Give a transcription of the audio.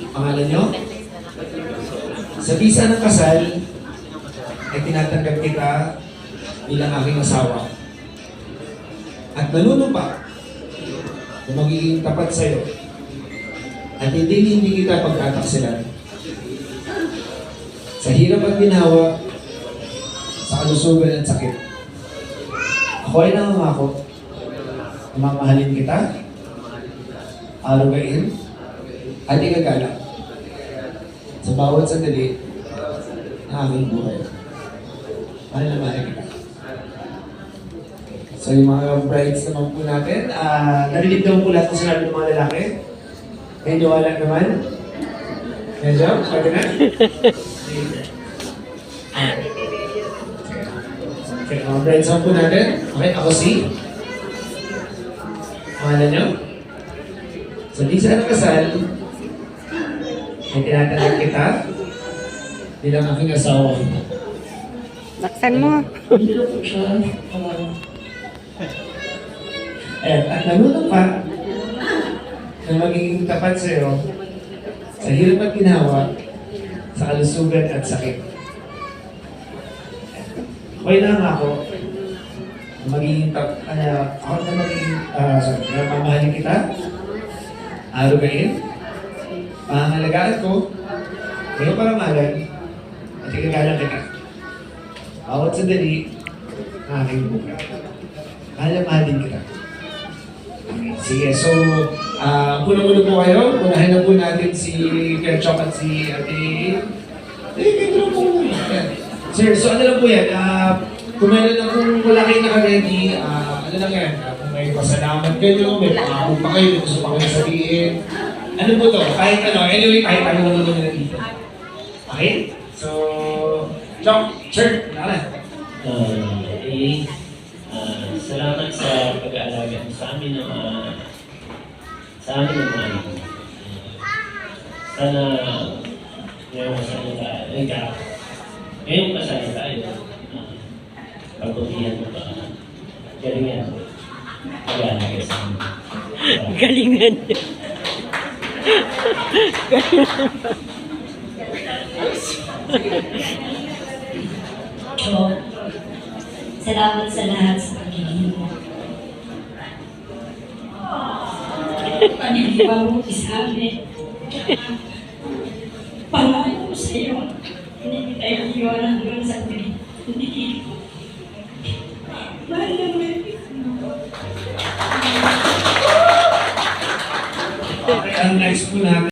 Pangalan nyo? Sa visa ng kasal, ay tinatanggap kita bilang aking asawa. At nanunumpa na magiging tapat sa'yo at hindi kita pagkataksilan. Sa hirap at ginawa, sa kalusugan at sakit. Ako ay nangangako na mamahalin kita, arugain, at igagalak sa bawat sandali ng aming buhay. Mahal na mahal kita. So yung mga brides naman po natin, narinig daw po lahat ng sinabi ng mga lalaki. Medyo wala naman. Medyo? Sabi na? Okay, mga brides naman po natin. Okay, ako si? Pangalan nyo? So, di sa kasal, ay tinatanggap kita bilang aking asawa. Laksan mo. Hindi ko po siya. At nanunumpa na magiging tapat sa'yo sa hirap at ginawa, sa kalusugan at sakit. Okay lang ako na magiging ako na magiging na mamahalin kita, arugain, pangangalagaan ko, ngayon paramalan, at ikagalang kita. Bawat sandali, aking buka. Mahalin kita. Okay, sige, so, puno-puno po kayo. Unahin na po natin si Kerchok at si Ate. Kaya po muna. Sir, so ano lang po yan? Kung meron lang kung wala kayo naka-ready, ano lang yan? Kung may pasalamat kayo, may pangako pa kayo, may gusto pa kayo sabihin. Ano po to? Kahit ano, anyway, kahit ano naman na dito. Okay? So, Chok, sir, nakalan. Salamat sa pag-aalaga mo sa amin ng mga anak mo. Sana ngayong kasal tayo, pagbutihan mo pa. Galingan mo. Pag-aalaga sa amin. Galingan. So, salamat sa lahat sa pagiging mo. Paniniwala mo sa amin. Pangako ko sa iyo. Hindi tayo iwanan doon sa amin. Hindi. Mahal naman. Okay, ang next po natin.